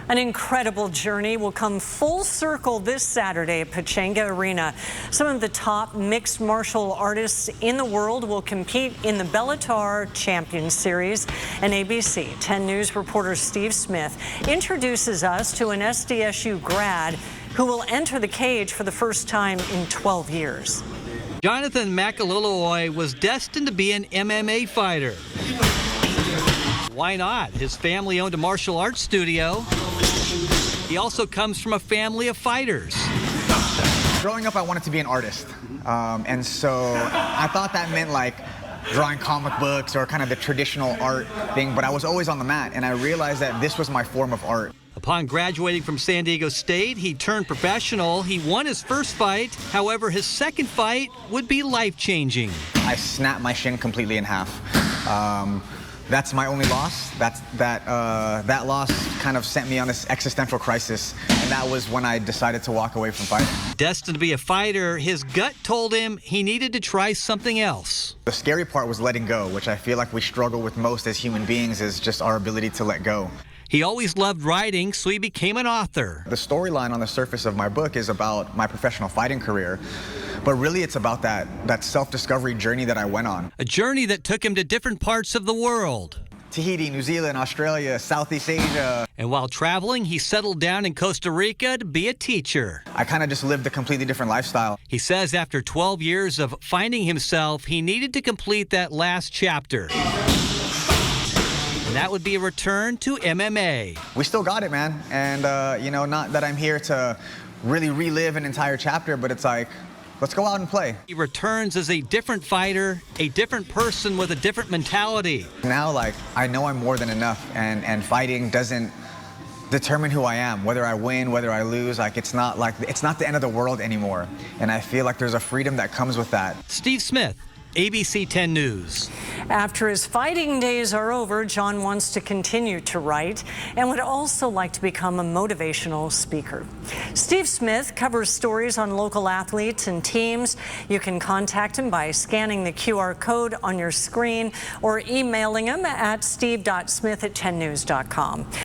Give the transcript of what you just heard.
An incredible journey will come full circle this Saturday at Pechanga Arena. Some of the top mixed martial artists in the world will compete in the Bellator Champions Series. And ABC 10 News reporter Steve Smith introduces us to an SDSU grad who will enter the cage for the first time in 12 years. Jonathan Macalolooy was destined to be an MMA fighter. Why not? His family owned a martial arts studio. He also comes from a family of fighters. Growing up, I wanted to be an artist. And so I thought that meant like drawing comic books or kind of the traditional art thing, but I was always on the mat, and I realized that this was my form of art. Upon graduating from San Diego State, he turned professional. He won his first fight. However, his second fight would be life-changing. I snapped my shin completely in half. That's my only loss. That loss kind of sent me on this existential crisis, and that was when I decided to walk away from fighting. Destined to be a fighter, his gut told him he needed to try something else. The scary part was letting go, which I feel like we struggle with most as human beings, is just our ability to let go. He always loved writing, so he became an author. The storyline on the surface of my book is about my professional fighting career, but really it's about that self-discovery journey that I went on. A journey that took him to different parts of the world. Tahiti, New Zealand, Australia, Southeast Asia. And while traveling, he settled down in Costa Rica to be a teacher. I kind of just lived a completely different lifestyle. He says after 12 years of finding himself, he needed to complete that last chapter. And that would be a return to MMA. We still got it, man. And, you know, not that I'm here to really relive an entire chapter, but it's like, let's go out and play. He returns as a different fighter, a different person with a different mentality. Now, like, I know I'm more than enough, and fighting doesn't determine who I am. Whether I win, whether I lose, like, it's not the end of the world anymore. And I feel like there's a freedom that comes with that. Steve Smith, ABC 10 News. After his fighting days are over, John wants to continue to write and would also like to become a motivational speaker. Steve Smith covers stories on local athletes and teams. You can contact him by scanning the QR code on your screen or emailing him at steve.smith@10news.com.